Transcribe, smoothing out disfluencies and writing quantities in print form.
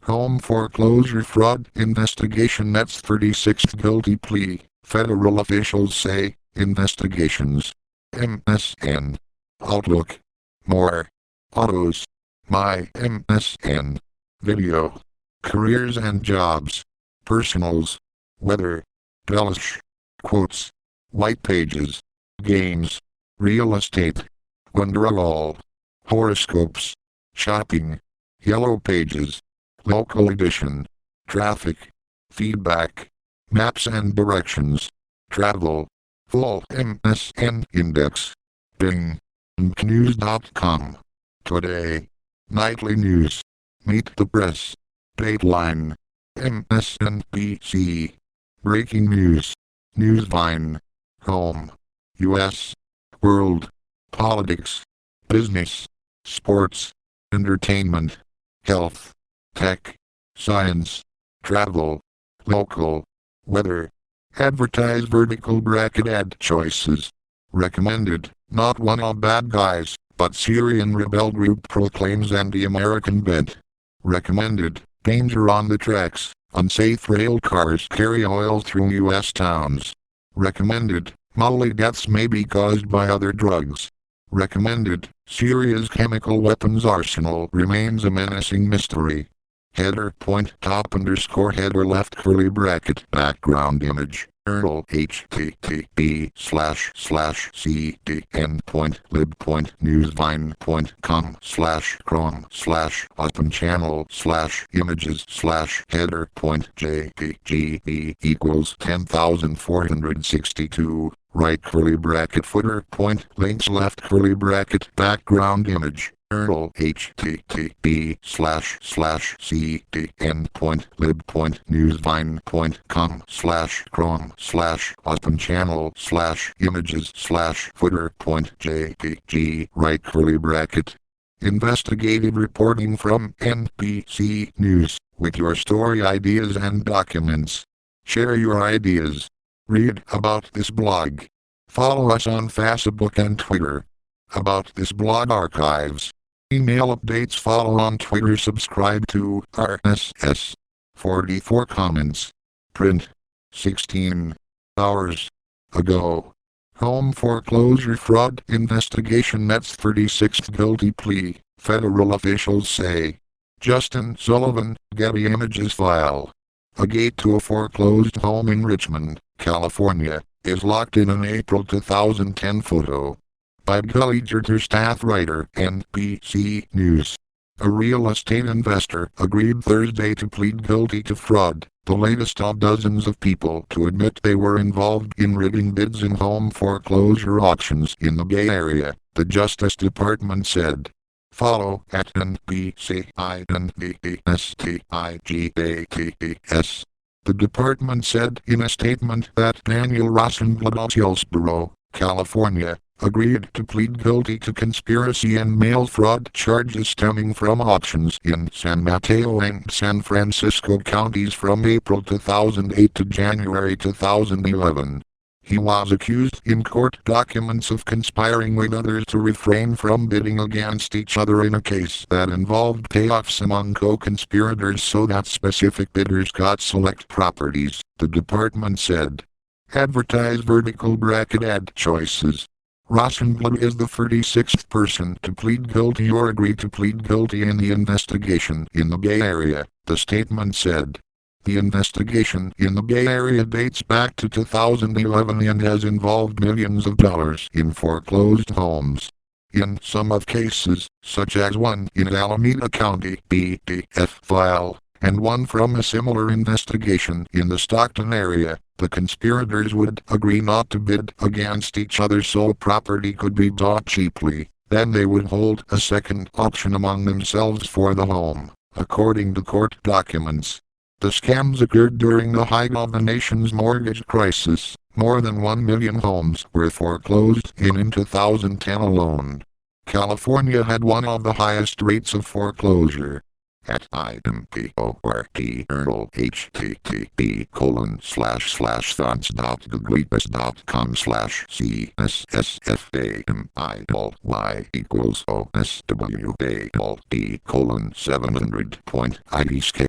Home foreclosure fraud investigation nets 36th guilty plea, federal officials say. Investigations. MSN. Outlook. More. Autos. My MSN. Video. Careers and jobs. Personals. Weather. Bellish. Quotes. White pages. Games. Real estate. Wonderwall. Horoscopes. Shopping. Yellow pages. Local edition. Traffic. Feedback. Maps and directions. Travel. Full MSN index. Bing. News.com. Today. Nightly news. Meet the press. Dateline. MSNBC. Breaking news. Newsvine. Home. U.S. World. Politics. Business. Sports. Entertainment. Health. Tech. Science. Travel. Local. Weather. Advertise vertical bracket ad choices. Recommended, not one of bad guys, but Syrian rebel group proclaims anti-American bent. Recommended, danger on the tracks, unsafe rail cars carry oil through U.S. towns. Recommended, Mali deaths may be caused by other drugs. Recommended, Syria's chemical weapons arsenal remains a menacing mystery. Header point top underscore header left curly bracket background image. Earl http://cd.lib.news.vine.com/chrome/open channel/header.jpg=10,462 right curly bracket footer point links left curly bracket background image. Earl http://cd.lib.newsvine.com/chrome/open channel/images/footer.jpg right curly bracket. Investigative reporting from NBC News with your story ideas and documents. Share your ideas. Read about this blog. Follow us on Facebook and Twitter. About this blog archives. Email updates. Follow on Twitter. Subscribe to RSS. 44 comments. Print. 16 hours ago. Home foreclosure fraud investigation nets 36th guilty plea, federal officials say. Justin Sullivan, Getty Images file. A gate to a foreclosed home in Richmond, California, is locked in an April 2010 photo. By Gully Jerter, staff writer, NBC News. A real estate investor agreed Thursday to plead guilty to fraud, the latest of dozens of people to admit they were involved in rigging bids in home foreclosure auctions in the Bay Area, the Justice Department said. Follow at NBCINVESTIGATS. The department said in a statement that Daniel Rosenblatt of Hillsborough, California, agreed to plead guilty to conspiracy and mail fraud charges stemming from auctions in San Mateo and San Francisco counties from April 2008 to January 2011. He was accused in court documents of conspiring with others to refrain from bidding against each other in a case that involved payoffs among co-conspirators so that specific bidders got select properties, the department said. Advertise vertical bracket ad choices. Rosenblatt is the 36th person to plead guilty or agree to plead guilty in the investigation in the Bay Area, the statement said. The investigation in the Bay Area dates back to 2011 and has involved millions of dollars in foreclosed homes. In some of cases, such as one in Alameda County BDF file, and one from a similar investigation in the Stockton area, the conspirators would agree not to bid against each other so property could be bought cheaply. Then they would hold a second auction among themselves for the home, according to court documents. The scams occurred during the height of the nation's mortgage crisis. More than 1 million homes were foreclosed in 2010 alone. California had one of the highest rates of foreclosure. At IMPORT http://thons.googlebus.com/CSSFAMILY=OSWA:700.IDSK